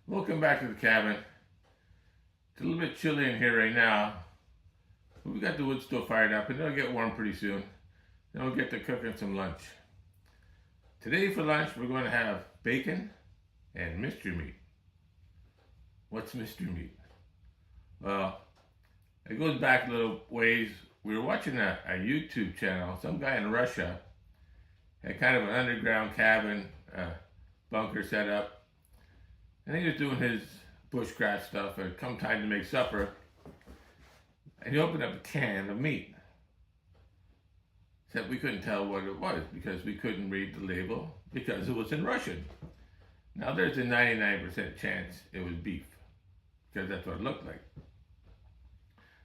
Welcome back to the cabin. It's a little bit chilly in here right now. But we got the wood stove fired up and it'll get warm pretty soon. Then we'll get to cooking some lunch. Today for lunch we're going to have bacon and mystery meat. What's mystery meat? Well, it goes back a little ways. We were watching a YouTube channel. Some guy in Russia had kind of an underground cabin, bunker set up. And he was doing his bushcraft stuff, and come time to make supper, and he opened up a can of meat. Except we couldn't tell what it was because we couldn't read the label because it was in Russian. Now there's a 99% chance it was beef because that's what it looked like.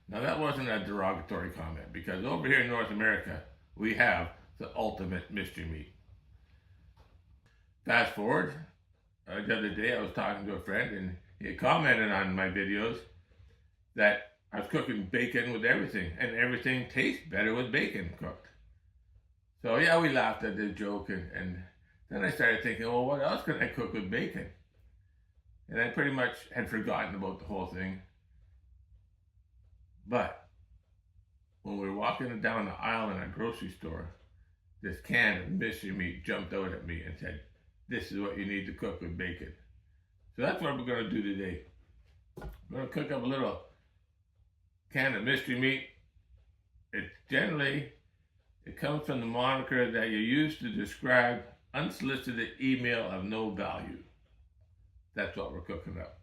Now that wasn't a derogatory comment because over here in North America, we have the ultimate mystery meat. Fast forward, the other day I was talking to a friend and he had commented on my videos that I was cooking bacon with everything and everything tastes better with bacon cooked. So yeah, we laughed at this joke and then I started thinking, well, what else can I cook with bacon? And I pretty much had forgotten about the whole thing. But when we were walking down the aisle in a grocery store, this can of mystery meat jumped out at me and said, "This is what you need to cook with bacon." So that's what we're going to do today. We're going to cook up a little can of mystery meat. It comes from the moniker that you use to describe unsolicited email of no value. That's what we're cooking up.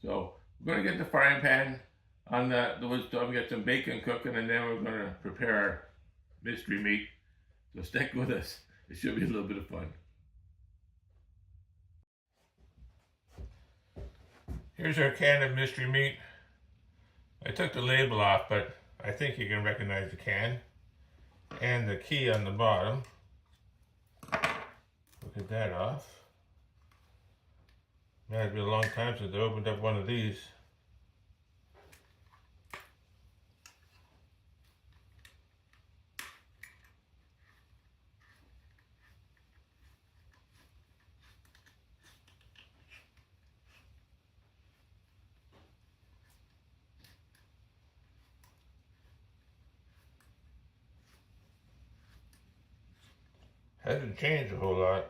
So we're going to get the frying pan on the wood stove, get some bacon cooking, and then we're going to prepare our mystery meat. So stick with us. It should be a little bit of fun. Here's our can of mystery meat. I took the label off, but I think you can recognize the can and the key on the bottom. Look at that off. Man, it's been a long time since I opened up one of these. Hasn't changed a whole lot.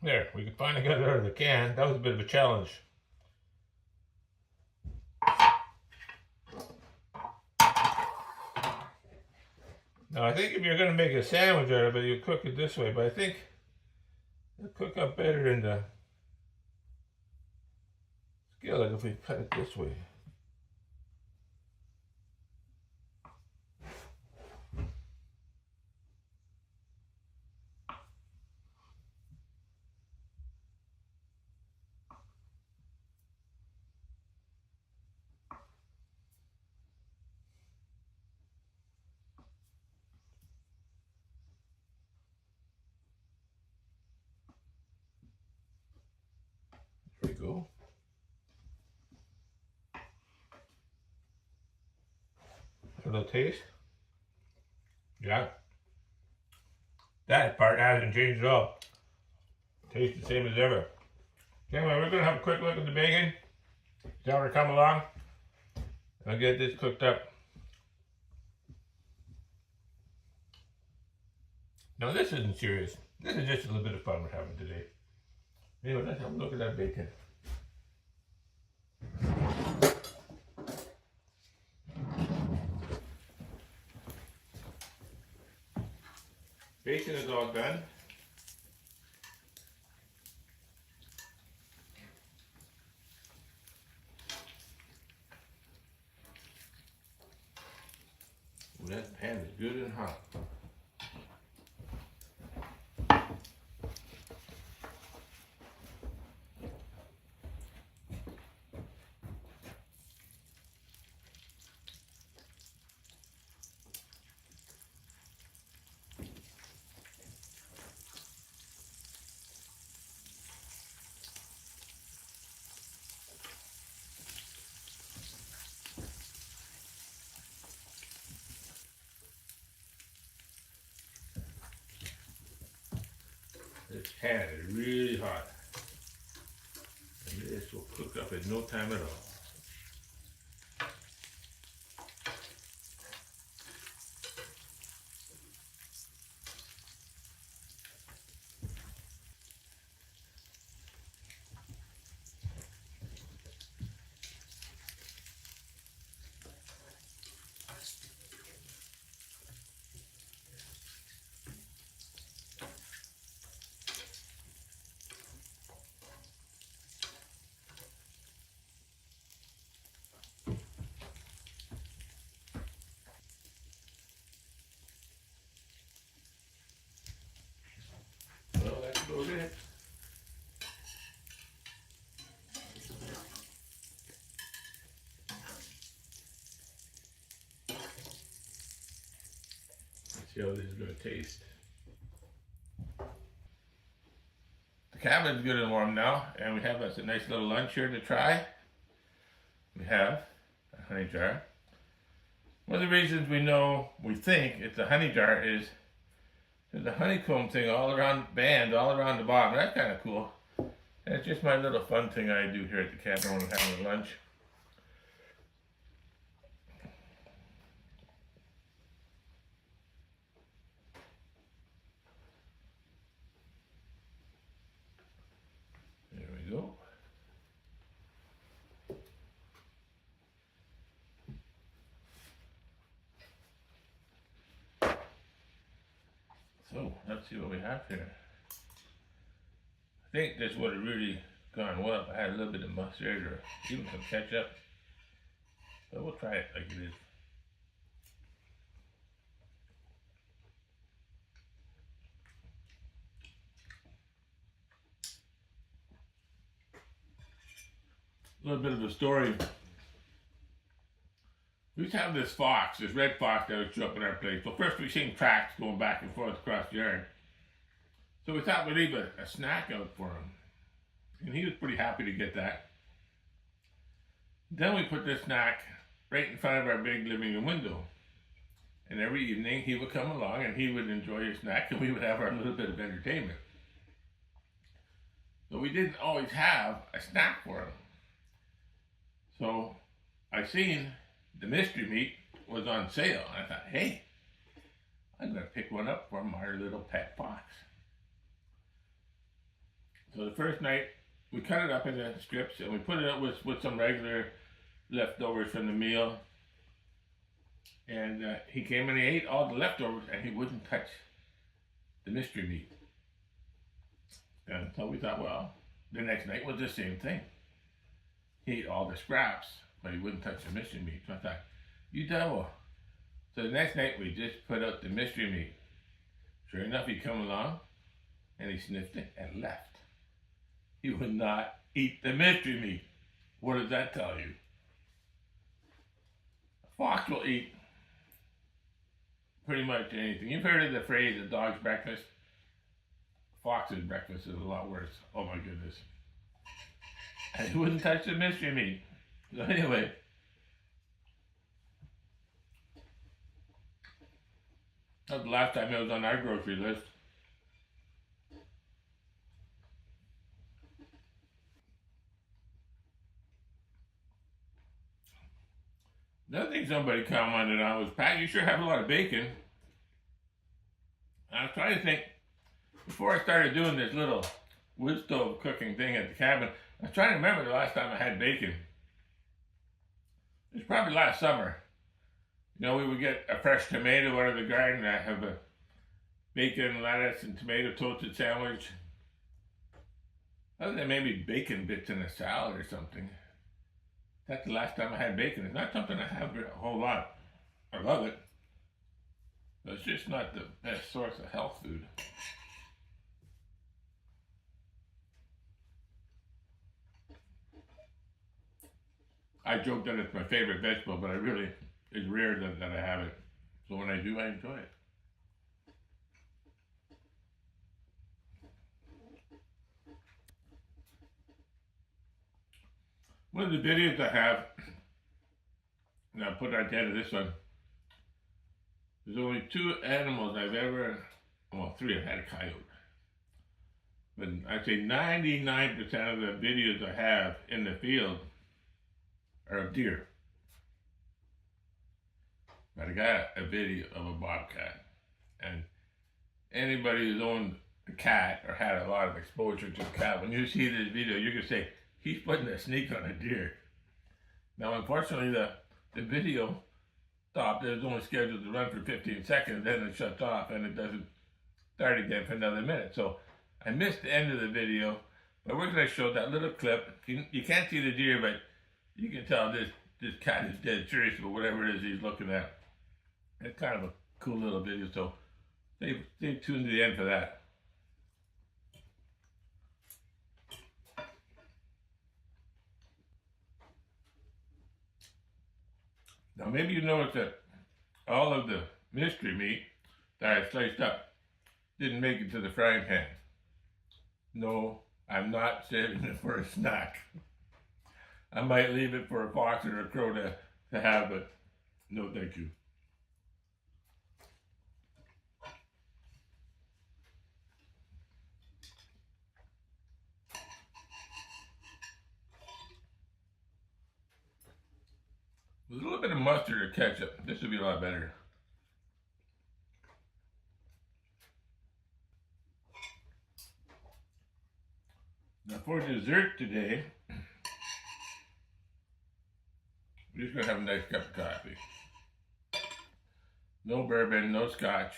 There, we can finally get it out of the can. That was a bit of a challenge. Now I think if you're going to make a sandwich out of it, you cook it this way, but I think it'll cook up better in the skillet if we cut it this way. There we go. A little taste. Yeah. That part hasn't changed at all. Tastes the same as ever. Anyway, we're going to have a quick look at the bacon. Tell her to come along. I'll get this cooked up. Now this isn't serious. This is just a little bit of fun we're having today. Anyway, let's have a look at that bacon. Bacon is all done. Ooh, that pan is good and hot. This pan is really hot. And this will cook up in no time at all. Well, that's about it. Let's see how this is going to taste. The cabin's good and warm now, and we have us a nice little lunch here to try. We have a honey jar. One of the reasons we think it's a honey jar is there's a honeycomb thing all around the bottom. That's kind of cool. And it's just my little fun thing I do here at the cabin when I'm having lunch. There we go. So let's see what we have here. I think this would have really gone well if I had a little bit of mustard or even some ketchup. But we'll try it like it is. A little bit of a story. We used to have this fox, this red fox that would show up in our place. Well, first we seen tracks going back and forth across the yard. So we thought we'd leave a snack out for him. And he was pretty happy to get that. Then we put this snack right in front of our big living room window. And every evening he would come along and he would enjoy his snack and we would have our little bit of entertainment. So we didn't always have a snack for him. So I seen the mystery meat was on sale. And I thought, hey, I'm going to pick one up for our little pet fox. So the first night, we cut it up into strips and we put it up with some regular leftovers from the meal. And he came and he ate all the leftovers and he wouldn't touch the mystery meat. And so we thought, well, the next night was the same thing. He ate all the scraps, but he wouldn't touch the mystery meat. So I thought, you devil. So the next night we just put out the mystery meat. Sure enough, he come along and he sniffed it and left. He would not eat the mystery meat. What does that tell you? A fox will eat pretty much anything. You've heard of the phrase, a dog's breakfast? A fox's breakfast is a lot worse. Oh my goodness. And he wouldn't touch the mystery meat. So anyway, that was the last time it was on our grocery list. Another thing somebody commented on was, Pat, you sure have a lot of bacon. I was trying to think, before I started doing this little wood stove cooking thing at the cabin, I was trying to remember the last time I had bacon. It was probably last summer. You know, we would get a fresh tomato out of the garden. I have a bacon, lettuce, and tomato toasted sandwich. Other than maybe bacon bits in a salad or something. That's the last time I had bacon. It's not something I have a whole lot. I love it. But it's just not the best source of health food. I joke that it's my favorite vegetable, but it's rare that I have it. So when I do, I enjoy it. One of the videos I have, and I'll put at the end of this one, there's only two animals I've ever, well, three. I've had a coyote. But I'd say 99% of the videos I have in the field are of deer. But I got a video of a bobcat. And anybody who's owned a cat or had a lot of exposure to a cat, when you see this video, you're going to say, he's putting a sneak on a deer. Now, unfortunately, the video stopped. It was only scheduled to run for 15 seconds, then it shuts off and it doesn't start again for another minute. So I missed the end of the video, but we're going to show that little clip. You can't see the deer, but you can tell this cat is dead serious about whatever it is he's looking at. It's kind of a cool little video, so stay tuned to the end for that. Now maybe you noticed that all of the mystery meat that I sliced up didn't make it to the frying pan. No, I'm not saving it for a snack. I might leave it for a fox or a crow to have, but no thank you. With a little bit of mustard or ketchup, this would be a lot better. Now for dessert today, we're just going to have a nice cup of coffee. No bourbon, no scotch.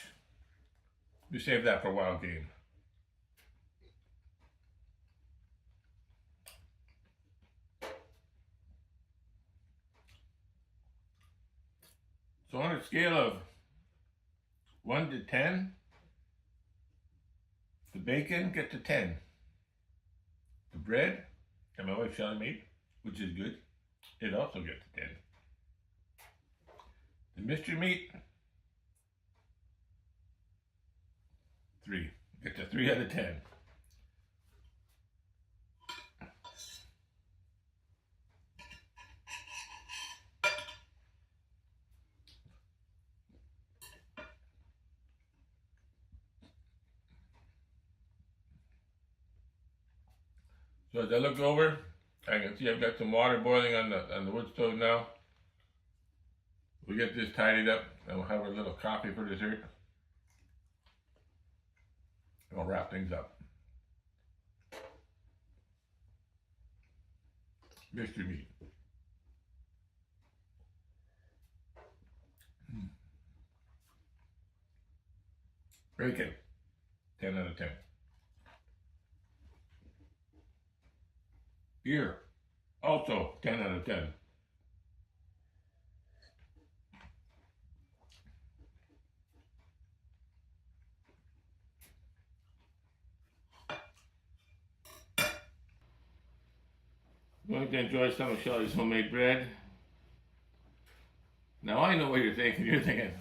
We save that for wild game. So on a scale of 1 to 10, the bacon gets a 10. The bread that my wife Shelly made, which is good, it also gets a 10. The mystery meat, 3. Gets a 3 out of 10. So as I look over, I can see I've got some water boiling on the wood stove now. We'll get this tidied up and we'll have a little coffee for dessert. And we'll wrap things up. Mystery meat. Bacon, 10 out of 10. Beer, also 10 out of 10. I'm going to enjoy some of Shelly's homemade bread. Now I know what you're thinking. You're thinking,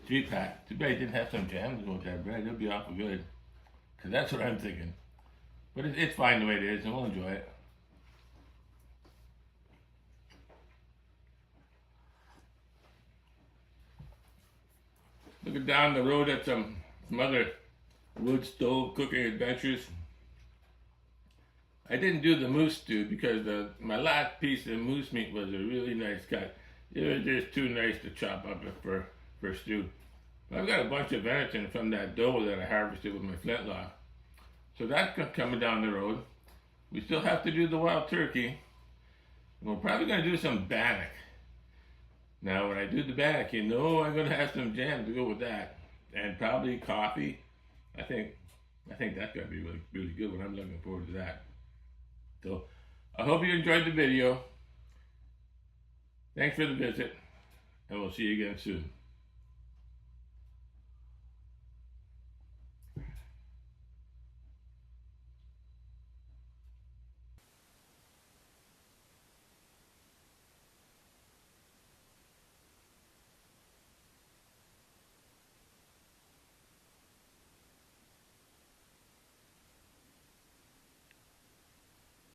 gee Pat, too bad you didn't have some jam to go with that bread. It'll be awful good. Because that's what I'm thinking. But it's fine the way it is, and we'll enjoy it. Looking down the road at some other wood stove cooking adventures. I didn't do the moose stew because my last piece of moose meat was a really nice cut. It was just too nice to chop up for stew. But I've got a bunch of venison from that doe that I harvested with my flintlock. So that's coming down the road. We still have to do the wild turkey. And we're probably going to do some bannock. Now when I do the bannock, you know I'm going to have some jam to go with that. And probably coffee. I think that's going to be really, really good when I'm looking forward to that. So I hope you enjoyed the video. Thanks for the visit. And we'll see you again soon.